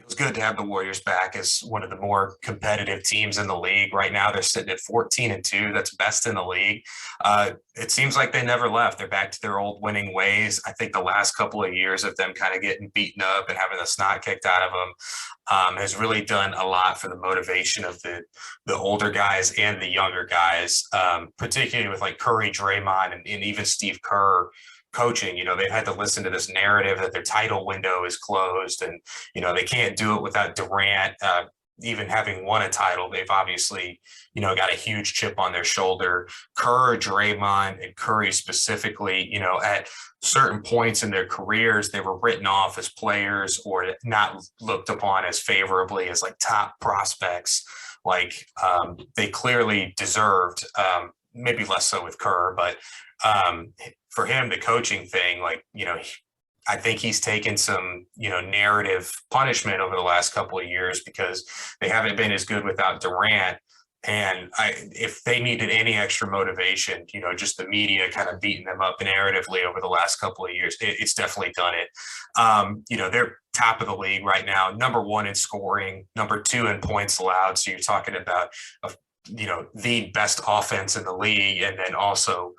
was good to have the Warriors back as one of the more competitive teams in the league. Right now, they're sitting at 14-2. That's best in the league. It seems like they never left. They're back to their old winning ways. I think the last couple of years of them kind of getting beaten up and having the snot kicked out of them has really done a lot for the motivation of the older guys and the younger guys, particularly with like Curry, Draymond, and even Steve Kerr coaching. They've had to listen to this narrative that their title window is closed, and they can't do it without Durant. Even having won a title, they've obviously, got a huge chip on their shoulder. Kerr, Draymond, and Curry specifically, at certain points in their careers, they were written off as players or not looked upon as favorably as like top prospects. Like they clearly deserved, maybe less so with Kerr, but for him, the coaching thing, like, I think he's taken some, narrative punishment over the last couple of years because they haven't been as good without Durant. And if they needed any extra motivation, just the media kind of beating them up narratively over the last couple of years, it's definitely done it. They're top of the league right now, number one in scoring, number two in points allowed. So you're talking about, the best offense in the league. And then also,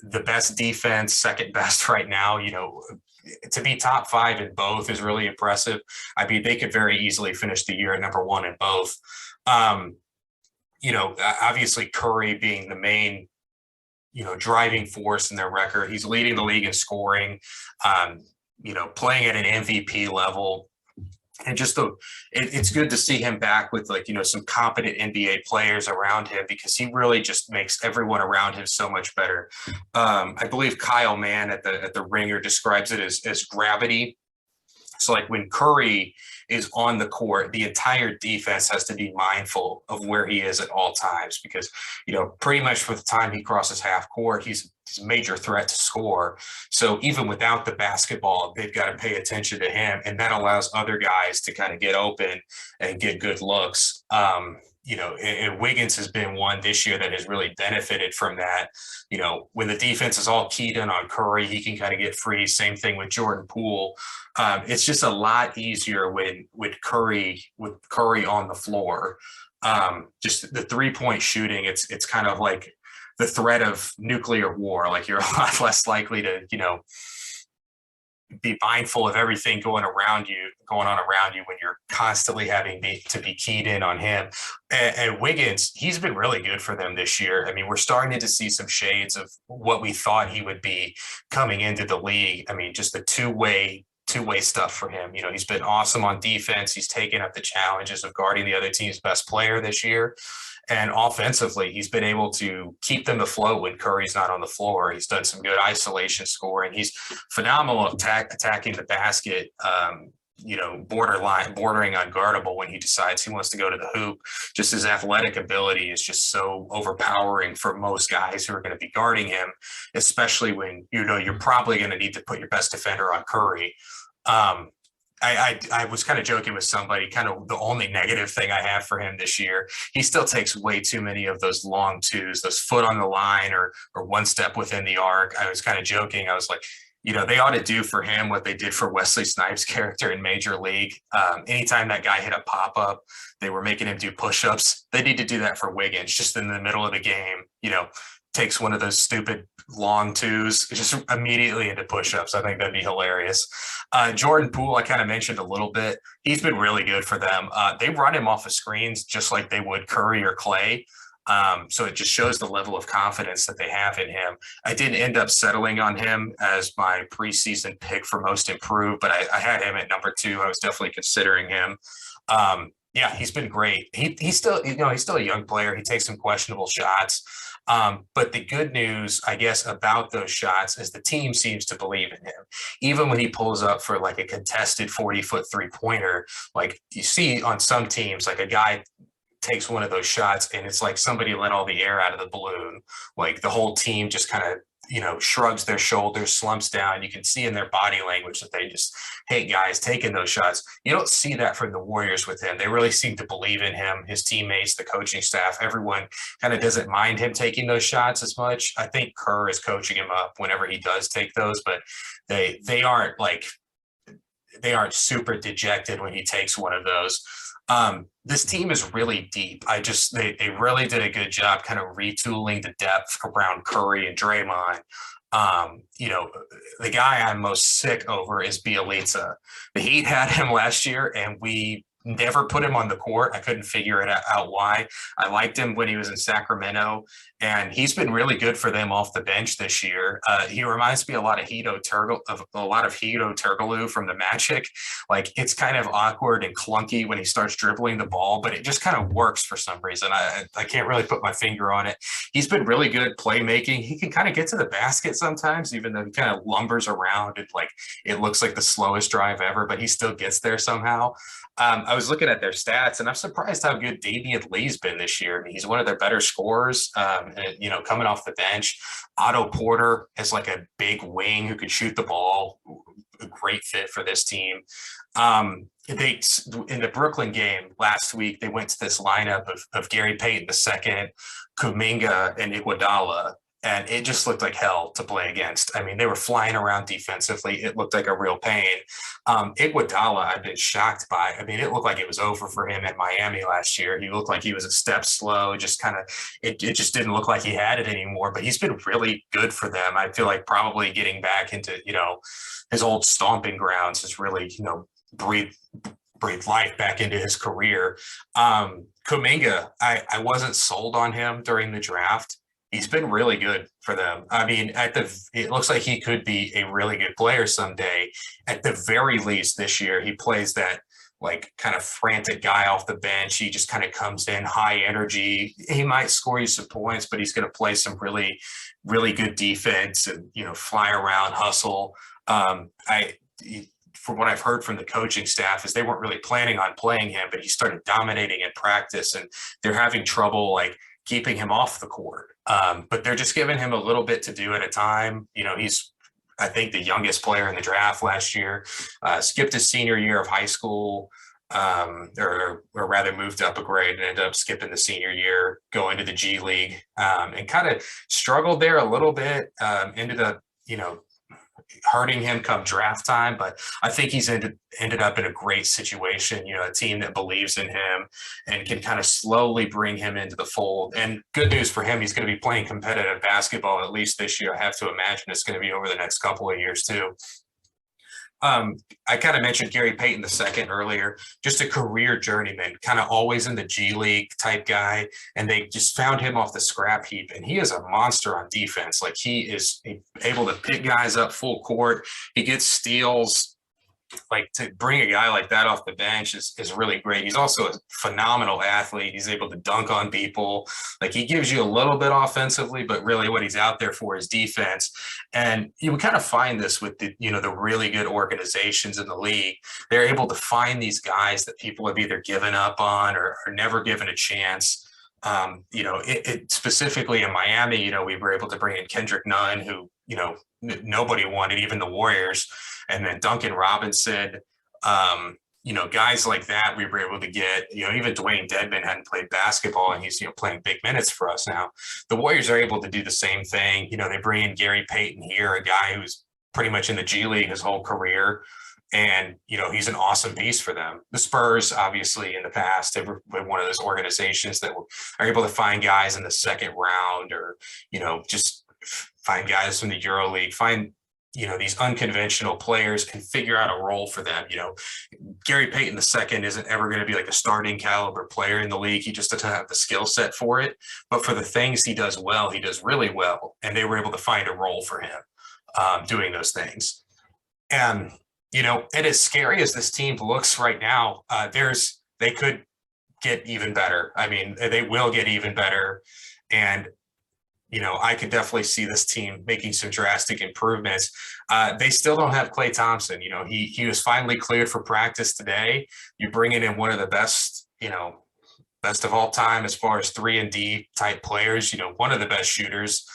the best defense, second best right now. To be top five in both is really impressive. I mean, they could very easily finish the year at number one in both. Obviously Curry being the main, driving force in their record. He's leading the league in scoring, playing at an MVP level. And just it's good to see him back with some competent NBA players around him, because he really just makes everyone around him so much better. I believe Kyle Mann at the Ringer describes it as gravity. So like when Curry is on the court, the entire defense has to be mindful of where he is at all times, because, pretty much for the time he crosses half court, he's a major threat to score. So even without the basketball, they've got to pay attention to him. And that allows other guys to kind of get open and get good looks. And Wiggins has been one this year that has really benefited from that. When the defense is all keyed in on Curry, he can kind of get free. Same thing with Jordan Poole. It's just a lot easier with Curry on the floor. Just the 3-point shooting, it's kind of like the threat of nuclear war. Like you're a lot less likely to, be mindful of everything going on around you when you're constantly having to be keyed in on him. And Wiggins, he's been really good for them this year. I mean, we're starting to see some shades of what we thought he would be coming into the league. I mean, just the two-way stuff for him. He's been awesome on defense. He's taken up the challenges of guarding the other team's best player this year. And offensively, he's been able to keep them afloat when Curry's not on the floor. He's done some good isolation scoring. He's phenomenal attacking the basket, bordering unguardable when he decides he wants to go to the hoop. Just his athletic ability is just so overpowering for most guys who are going to be guarding him, especially when, you're probably going to need to put your best defender on Curry. I was kind of joking with somebody, kind of the only negative thing I have for him this year, he still takes way too many of those long twos, those foot on the line or one step within the arc. I was kind of joking. I was like, they ought to do for him what they did for Wesley Snipes' character in Major League. Anytime that guy hit a pop-up, they were making him do push-ups. They need to do that for Wiggins, just in the middle of the game, takes one of those stupid long twos just immediately into push-ups. I think that'd be hilarious. Jordan Poole, I kind of mentioned a little bit. He's been really good for them. They run him off of screens just like they would Curry or Klay. So it just shows the level of confidence that they have in him. I didn't end up settling on him as my preseason pick for most improved, but I had him at number 2. I was definitely considering him. Yeah, he's been great. He's still, he's still a young player. He takes some questionable shots. But the good news, I guess, about those shots is the team seems to believe in him. Even when he pulls up for like a contested 40-foot 3-pointer, like you see on some teams, like a guy takes one of those shots and it's like somebody let all the air out of the balloon. Like the whole team just kind of, shrugs their shoulders, slumps down. You can see in their body language that they just hate guys taking those shots. You don't see that from the Warriors with him. They really seem to believe in him, his teammates, the coaching staff, everyone kind of doesn't mind him taking those shots as much. I think Kerr is coaching him up whenever he does take those, but they aren't like they aren't super dejected when he takes one of those. This team is really deep. They really did a good job kind of retooling the depth around Curry and Draymond. You know, the guy I'm most sick over is Bielitsa. The Heat had him last year, and we never put him on the court. I couldn't figure it out why. I liked him when he was in Sacramento, and he's been really good for them off the bench this year. He reminds me a lot of Hito Turkoglu from the Magic. Like, it's kind of awkward and clunky when he starts dribbling the ball, but it just kind of works for some reason. I can't really put my finger on it. He's been really good playmaking. He can kind of get to the basket sometimes, even though he kind of lumbers around and like it looks like the slowest drive ever, but he still gets there somehow. I was looking at their stats, and I'm surprised how good Damian Lee's been this year. I mean, he's one of their better scorers, and, you know, coming off the bench. Otto Porter is like a big wing who can shoot the ball. A great fit for this team. They in the Brooklyn game last week, they went to this lineup of Gary Payton II, Kuminga, and Iguodala. And it just looked like hell to play against. I mean, they were flying around defensively. It looked like a real pain. Iguodala, I've been shocked by. I mean, it looked like it was over for him at Miami last year. He looked like he was a step slow. Just kind of, it just didn't look like he had it anymore. But he's been really good for them. I feel like probably getting back into, you know, his old stomping grounds has really, you know, breathe life back into his career. Kuminga, I wasn't sold on him during the draft. He's been really good for them. I mean, it looks like he could be a really good player someday. At the very least this year, he plays that like kind of frantic guy off the bench. He just kind of comes in high energy. He might score you some points, but he's going to play some really, really good defense and, you know, fly around, hustle. From what I've heard from the coaching staff is they weren't really planning on playing him, but he started dominating in practice, and they're having trouble like keeping him off the court. But they're just giving him a little bit to do at a time. You know, he's, I think, the youngest player in the draft last year, skipped his senior year of high school, or rather moved up a grade and ended up skipping the senior year, going to the G League, and kind of struggled there a little bit, ended up, you know, hurting him come draft time, but I think he's ended up in a great situation, you know, a team that believes in him and can kind of slowly bring him into the fold. And good news for him, he's going to be playing competitive basketball at least this year. I have to imagine it's going to be over the next couple of years too. I kind of mentioned Gary Payton II earlier, just a career journeyman, kind of always in the G League type guy. And they just found him off the scrap heap, and he is a monster on defense. Like, he is able to pick guys up full court. He gets steals. Like, to bring a guy like that off the bench is really great. He's also a phenomenal athlete. He's able to dunk on people. Like, he gives you a little bit offensively, but really what he's out there for is defense. And you would kind of find this with the, you know, the really good organizations in the league. They're able to find these guys that people have either given up on or never given a chance. You know, it specifically in Miami, you know, we were able to bring in Kendrick Nunn, who, you know, nobody wanted, even the Warriors. And then Duncan Robinson, you know, guys like that we were able to get. You know, even Dwayne Dedmon hadn't played basketball, and he's, you know, playing big minutes for us now. The Warriors are able to do the same thing. You know, they bring in Gary Payton here, a guy who's pretty much in the G League his whole career. And, you know, he's an awesome piece for them. The Spurs, obviously, in the past, they were one of those organizations that are able to find guys in the second round, or, you know, just find guys from the EuroLeague, find, you know, these unconventional players, and figure out a role for them. You know, Gary Payton II isn't ever going to be like a starting caliber player in the league. He just doesn't have the skill set for it. But for the things he does well, he does really well. And they were able to find a role for him doing those things. And, you know, and as scary as this team looks right now, they could get even better. I mean, they will get even better. And, you know, I could definitely see this team making some drastic improvements. They still don't have Klay Thompson. You know, he was finally cleared for practice today. You're bringing in one of the best, you know, best of all time as far as 3-and-D type players, you know, one of the best shooters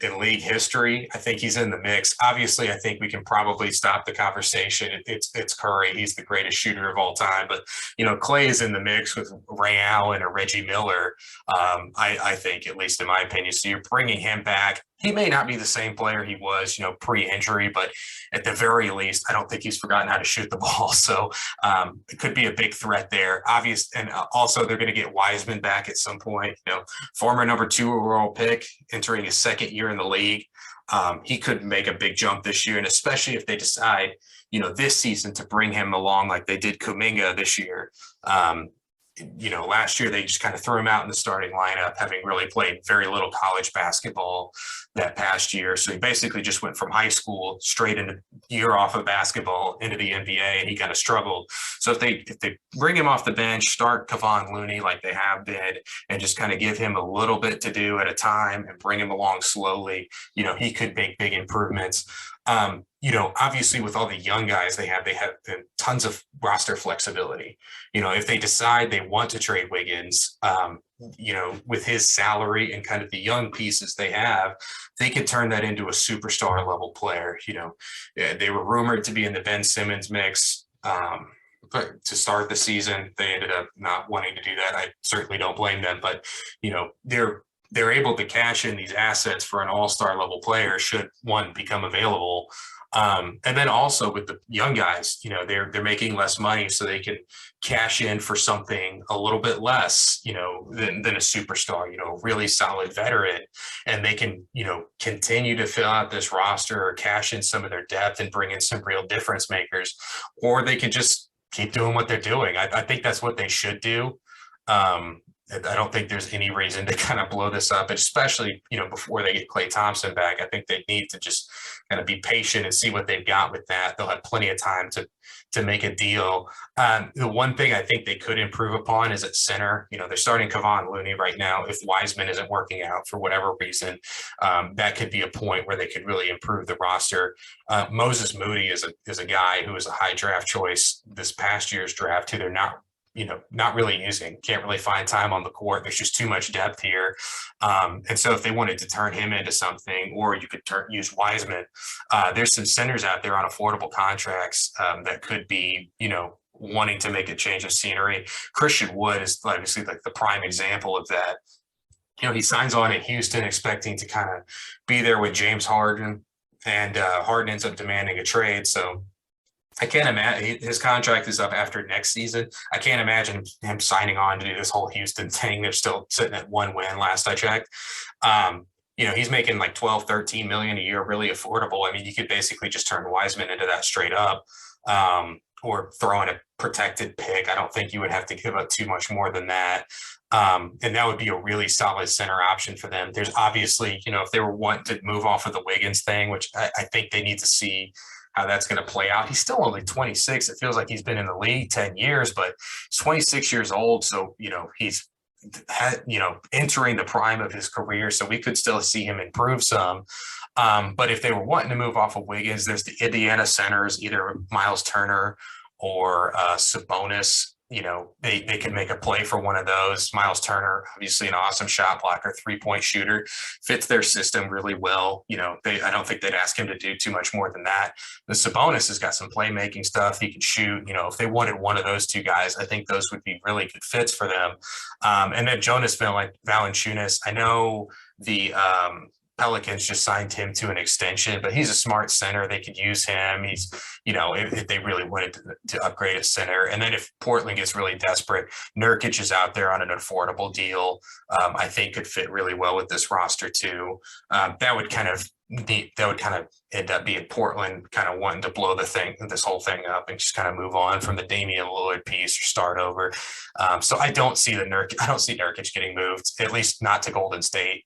in league history. I think he's in the mix. Obviously, I think we can probably stop the conversation. It's Curry. He's the greatest shooter of all time. But, you know, Klay is in the mix with Ray Allen or Reggie Miller, I think, at least in my opinion. So you're bringing him back. he may not be the same player he was, pre-injury, but at the very least, I don't think he's forgotten how to shoot the ball. So it could be a big threat there. Obvious, and also they're going to get Wiseman back at some point. Former number 2 overall pick, entering his second year in the league. He could make a big jump this year, and especially if they decide, this season to bring him along like they did Kuminga this year. Last year they just kind of threw him out in the starting lineup, having really played very little college basketball that past year. So he basically just went from high school straight into year off of basketball into the NBA, and he kind of struggled. So if they bring him off the bench, start Kevon Looney like they have been, and just kind of give him a little bit to do at a time and bring him along slowly, he could make big improvements. Obviously with all the young guys they have tons of roster flexibility. If they decide they want to trade Wiggins, with his salary and kind of the young pieces they have, they could turn that into a superstar level player. They were rumored to be in the Ben Simmons mix. But to start the season, they ended up not wanting to do that. I certainly don't blame them, but they're able to cash in these assets for an all-star level player should one become available. And then also with the young guys, they're making less money, so they can cash in for something a little bit less, than a superstar, a really solid veteran, and they can, continue to fill out this roster or cash in some of their depth and bring in some real difference makers, or they can just keep doing what they're doing. I think that's what they should do. I don't think there's any reason to kind of blow this up, especially, before they get Klay Thompson back. I think they need to just kind of be patient and see what they've got with that. They'll have plenty of time to make a deal. The one thing I think they could improve upon is at center. They're starting Kevon Looney right now. If Wiseman isn't working out for whatever reason, that could be a point where they could really improve the roster. Moses Moody is a guy who was a high draft choice this past year's draft, who they're not really using, can't really find time on the court. There's just too much depth here. And so if they wanted to turn him into something, or you could use Wiseman, there's some centers out there on affordable contracts that could be, wanting to make a change of scenery. Christian Wood is obviously like the prime example of that. He signs on in Houston expecting to kind of be there with James Harden, and Harden ends up demanding a trade. So I can't imagine, his contract is up after next season. I can't imagine him signing on to do this whole Houston thing. They're still sitting at 1 win last I checked. He's making like 12, 13 million a year, really affordable. I mean, you could basically just turn Wiseman into that straight up, or throw in a protected pick. I don't think you would have to give up too much more than that. And that would be a really solid center option for them. There's obviously, if they were wanting to move off of the Wiggins thing, which I think they need to see how that's going to play out. He's still only 26. It feels like he's been in the league 10 years, but he's 26 years old. So, he's entering the prime of his career. So we could still see him improve some. But if they were wanting to move off of Wiggins, there's the Indiana centers, either Miles Turner or Sabonis. They can make a play for one of those. Miles Turner, obviously an awesome shot blocker, 3-point shooter, fits their system really well. I don't think they'd ask him to do too much more than that. The Sabonis has got some playmaking stuff. He can shoot. If they wanted one of those two guys, I think those would be really good fits for them. And then Jonas Valanciunas, I know the Pelicans just signed him to an extension, but he's a smart center. They could use him. He's, if they really wanted to upgrade a center. And then if Portland gets really desperate, Nurkic is out there on an affordable deal. I think could fit really well with this roster too. That would kind of end up being Portland kind of wanting to blow this whole thing up and just kind of move on from the Damian Lillard piece or start over. So I don't see Nurkic getting moved, at least not to Golden State.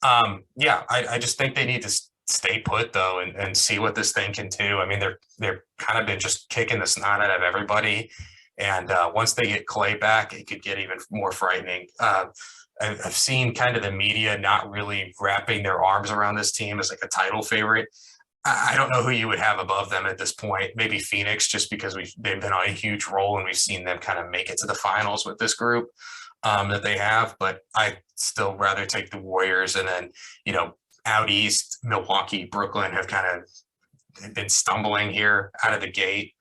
I just think they need to stay put though and see what this thing can do. I mean, they're kind of been just kicking the snot out of everybody, and once they get Klay back, it could get even more frightening. I've seen kind of the media not really wrapping their arms around this team as like a title favorite. I don't know who you would have above them at this point. Maybe Phoenix, just because they've been on a huge roll and we've seen them kind of make it to the finals with this group that they have. But I still rather take the Warriors. And then, out east, Milwaukee, Brooklyn have kind of been stumbling here out of the gate.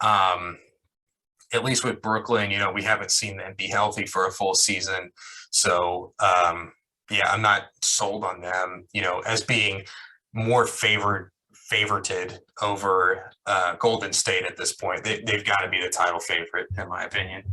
At least with Brooklyn, we haven't seen them be healthy for a full season. So, Yeah, I'm not sold on them, as being more favorited over Golden State at this point. They've got to be the title favorite, in my opinion.